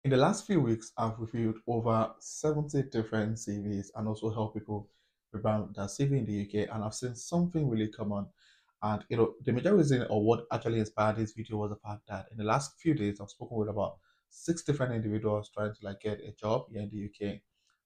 In the last few weeks, I've reviewed over 70 different CVs and also helped people revamp their CV in the UK. And I've seen something really common. And the major reason or what actually inspired this video was the fact that in the last few days, I've spoken with about six different individuals trying to like get a job here in the UK.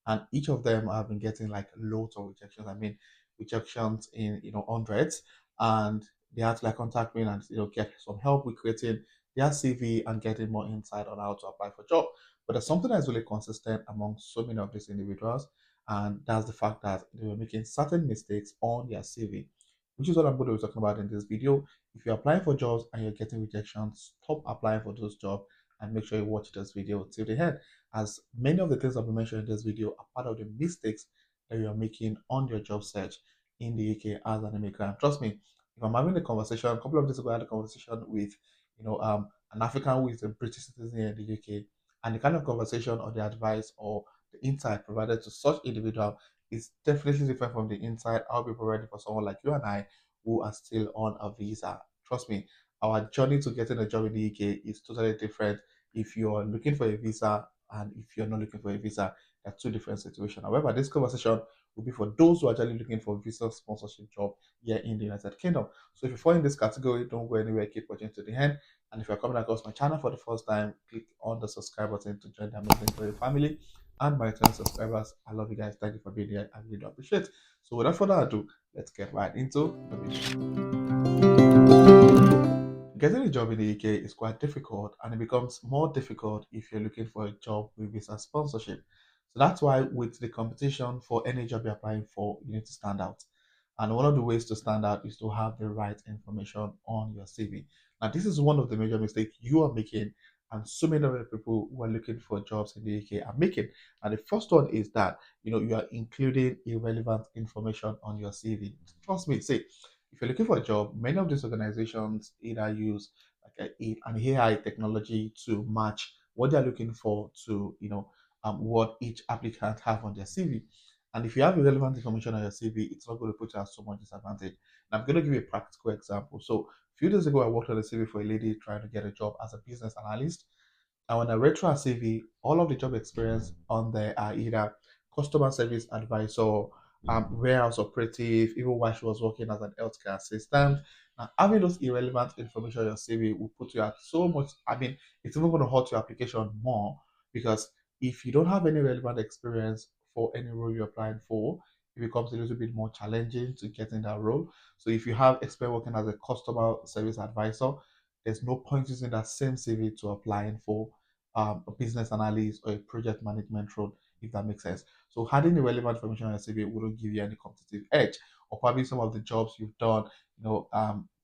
And each of them have been getting like loads of rejections. I mean, rejections in hundreds. And they had to like contact me and get some help with creating their CV and getting more insight on how to apply for job. But there's something that's really consistent among so many of these individuals, and that's the fact that they were making certain mistakes on their CV, which is what I'm going to be talking about in this video. If you're applying for jobs and you're getting rejections, stop applying for those jobs and make sure you watch this video till the end, as many of the things I've mentioned in this video are part of the mistakes that you're making on your job search in the UK as an immigrant. Trust me, if I'm having a conversation, a couple of days ago, I had a conversation with, an African who is a British citizen here in the UK, and the kind of conversation or the advice or the insight provided to such individual is definitely different from the insight I'll be providing for someone like you and I who are still on a visa. Trust me, our journey to getting a job in the UK is totally different if you're looking for a visa and if you're not looking for a visa. They're two different situations. However, this conversation will be for those who are actually looking for visa sponsorship job here in the United Kingdom. So if you fall in this category, don't go anywhere, keep watching to the end. And if you're coming across my channel for the first time, click on the subscribe button to join the amazing Glory family. And my returning subscribers, I love you guys. Thank you for being here. I really do appreciate it. So without further ado, let's get right into the video. Getting a job in the UK is quite difficult, and it becomes more difficult if you're looking for a job with visa sponsorship. So that's why, with the competition for any job you're applying for, you need to stand out. And one of the ways to stand out is to have the right information on your CV. Now, this is one of the major mistakes you are making, and so many other people who are looking for jobs in the UK are making. And the first one is that you are including irrelevant information on your CV. Trust me, say if you're looking for a job, many of these organizations either use like an AI technology to match what they're looking for to what each applicant have on their CV. And if you have irrelevant information on your CV, it's not going to put you at so much disadvantage. And I'm going to give you a practical example. So a few days ago, I worked on a CV for a lady trying to get a job as a business analyst. And when I read through her CV, all of the job experience on there are either customer service advisor, warehouse operative, even while she was working as an healthcare assistant. Now, having those irrelevant information on your CV will put you at so much. I mean, it's even going to hurt your application more because if you don't have any relevant experience for any role you're applying for, it becomes a little bit more challenging to get in that role. So if you have experience working as a customer service advisor, there's no point using that same CV to applying for a business analyst or a project management role, if that makes sense. So adding the relevant information on your CV wouldn't give you any competitive edge. Or probably some of the jobs you've done,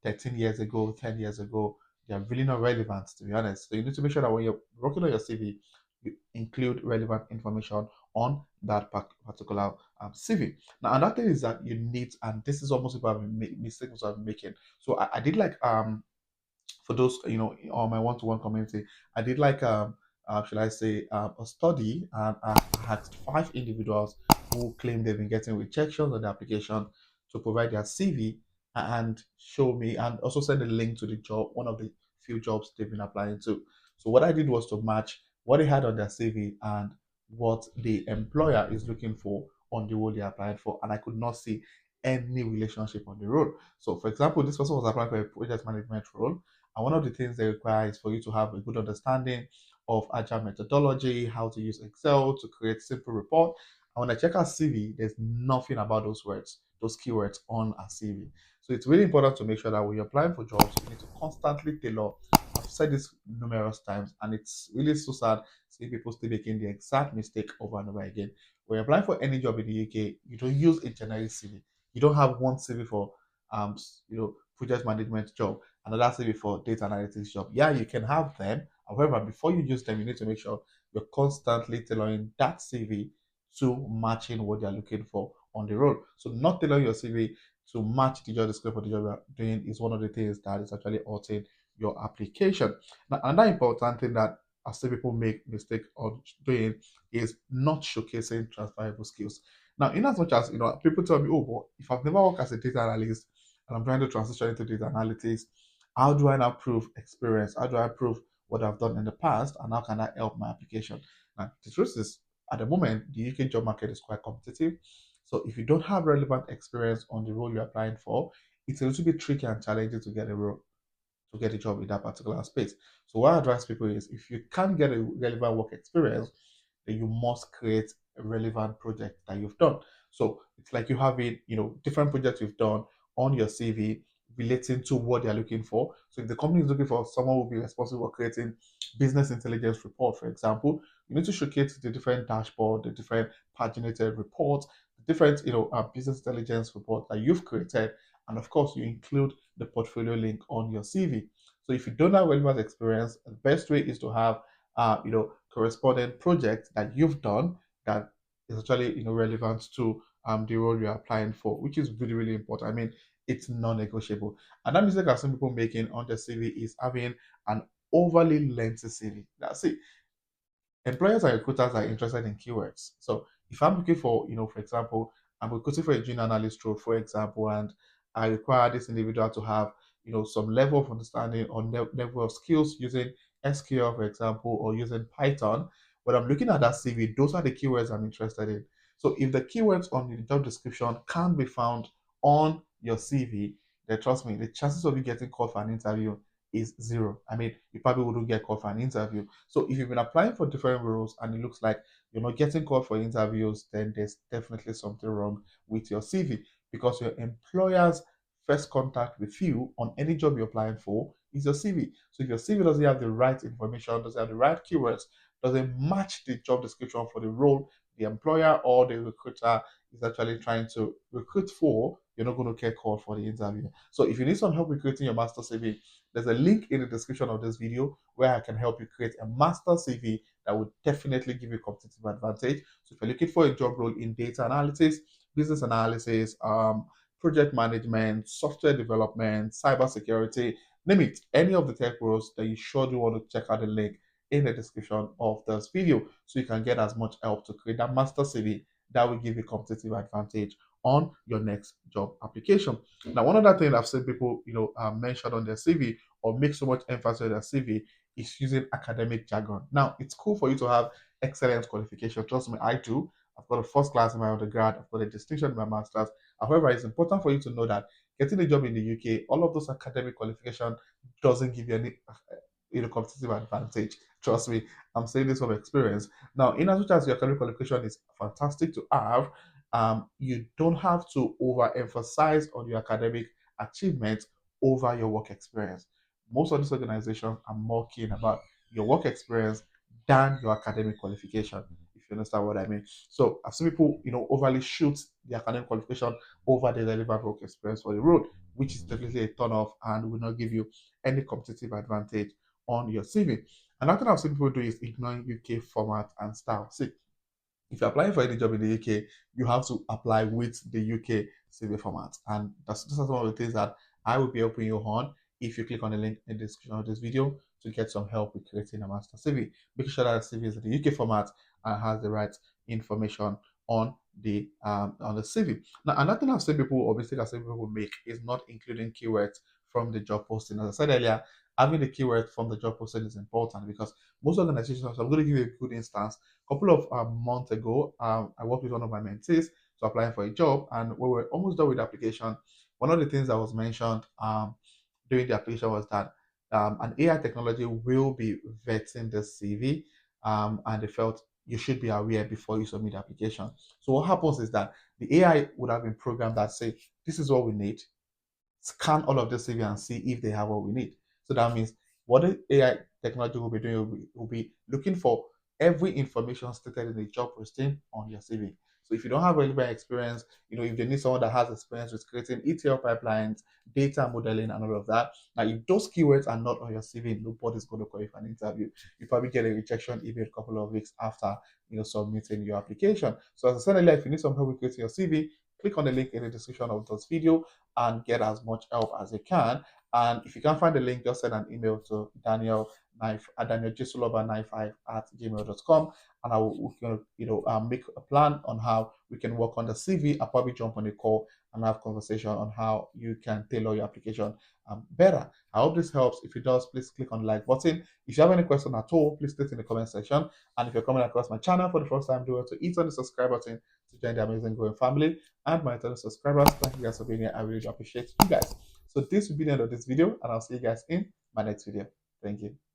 13 years ago, 10 years ago, they're really not relevant, to be honest. So you need to make sure that when you're working on your CV, you include relevant information on that particular CV. Now, another thing is that you need, and this is almost about mistakes I'm making. So I did like for those on my one-to-one community, I did like should I say a study, and I asked five individuals who claim they've been getting rejections on the application to provide their CV and show me, and also send a link to the job, one of the few jobs they've been applying to. So what I did was to match what they had on their CV and what the employer is looking for on the role they applied for, and I could not see any relationship on the role. So, for example, this person was applying for a project management role, and one of the things they require is for you to have a good understanding of agile methodology, how to use Excel to create simple report. And when I check our CV, there's nothing about those words, those keywords on our CV. So it's really important to make sure that when you're applying for jobs, you need to constantly tailor. I've said this numerous times, and it's really so sad seeing people still making the exact mistake over and over again. When you're applying for any job in the UK, you don't use a generic CV. You don't have one CV for project management job, another CV for data analytics job. Yeah, you can have them. However, before you use them, you need to make sure you're constantly tailoring that CV to matching what they're looking for on the role. So not tailoring your CV to match the job description for the job you're doing is one of the things that is actually altering your application. Now, another important thing that I see people make mistake of doing is not showcasing transferable skills. Now, in as much as people tell me, oh, but if I've never worked as a data analyst and I'm trying to transition into data analytics, how do I now prove experience? How do I prove what I've done in the past, and how can I help my application. Now, the truth is, at the moment, the UK job market is quite competitive. So if you don't have relevant experience on the role you're applying for, it's a little bit tricky and challenging to get a role to get a job in that particular space. So what I advise people is if you can't get a relevant work experience, then you must create a relevant project that you've done. So it's like you having, different projects you've done on your CV relating to what they're looking for. So if the company is looking for someone who will be responsible for creating business intelligence report, for example, you need to showcase the different dashboard, the different paginated reports, the different, business intelligence report that you've created. And of course, you include the portfolio link on your CV. So if you don't have relevant experience, the best way is to have, corresponding project that you've done that is actually, relevant to the role you're applying for, which is really, really important. I mean, it's non-negotiable. And that mistake I've seen people making on their CV is having an overly lengthy CV. That's it. Employers and recruiters are interested in keywords. So if I'm looking for, for example, I'm recruiting for a junior analyst role, for example, and I require this individual to have, some level of understanding or level of skills using SQL, for example, or using Python. When I'm looking at that CV, those are the keywords I'm interested in. So if the keywords on the job description can't be found on your CV, then trust me, the chances of you getting called for an interview is zero. I mean, you probably wouldn't get called for an interview. So if you've been applying for different roles and it looks like you're not getting called for interviews, then there's definitely something wrong with your CV, because your employer's first contact with you on any job you're applying for is your CV. So if your CV doesn't have the right information, doesn't have the right keywords, doesn't match the job description for the role the employer or the recruiter is actually trying to recruit for, you're not going to get called for the interview. So if you need some help with creating your master CV, there's a link in the description of this video where I can help you create a master CV that would definitely give you a competitive advantage. So if you're looking for a job role in data analysis, business analysis, project management, software development, cybersecurity, name it, any of the tech roles, that you surely want to check out the link in the description of this video so you can get as much help to create that master CV that will give you competitive advantage on your next job application. Now, one other thing I've seen people, mention on their CV or make so much emphasis on their CV is using academic jargon. Now, it's cool for you to have excellent qualification. Trust me, I do. I've got a first class in my undergrad. I've got a distinction in my master's. However, it's important for you to know that getting a job in the UK, all of those academic qualification doesn't give you any, competitive advantage. Trust me, I'm saying this from experience. Now, in as much as your academic qualification is fantastic to have, you don't have to overemphasize on your academic achievements over your work experience. Most of these organizations are more keen about your work experience than your academic qualification, if you understand what I mean. So I've seen people, overly shoot the academic qualification over the relevant work experience for the role, which is definitely a turn off and will not give you any competitive advantage on your CV. Another thing I've seen people do is ignoring UK format and style. See, if you're applying for any job in the UK, you have to apply with the UK CV format. And that's one of the things that I will be helping you on if you click on the link in the description of this video to get some help with creating a master CV. Making sure that the CV is in the UK format and has the right information on the CV. Now, another thing I've seen people or mistake I've seen people make is not including keywords from the job posting. As I said earlier, having the keyword from the job posting is important because most organizations, so I'm going to give you a good instance. A couple of months ago, I worked with one of my mentees to apply for a job, and we were almost done with the application. One of the things that was mentioned during the application was that an AI technology will be vetting the CV, and they felt you should be aware before you submit the application. So what happens is that the AI would have been programmed that say, this is what we need, scan all of the CV and see if they have what we need. So that means what the AI technology will be doing will be looking for every information stated in the job posting on your CV. So if you don't have relevant experience, if they need someone that has experience with creating ETL pipelines, data modeling, and all of that, now if those keywords are not on your CV, nobody's going to call you for an interview. You probably get a rejection email a couple of weeks after submitting your application. So as I said earlier, if you need some help with creating your CV, click on the link in the description of this video and get as much help as you can. And if you can't find the link, just send an email to Daniel danieljesoloba95 at gmail.com, and I will we can, make a plan on how we can work on the CV. I'll probably jump on a call and have conversation on how you can tailor your application better. I hope this helps. If it does, please click on the like button. If you have any question at all, please state in the comment section. And if you're coming across my channel for the first time, do it to hit on the subscribe button to join the amazing growing family. And my fellow subscribers, thank you guys for being here. I really appreciate you guys. So this will be the end of this video, and I'll see you guys in my next video. Thank you.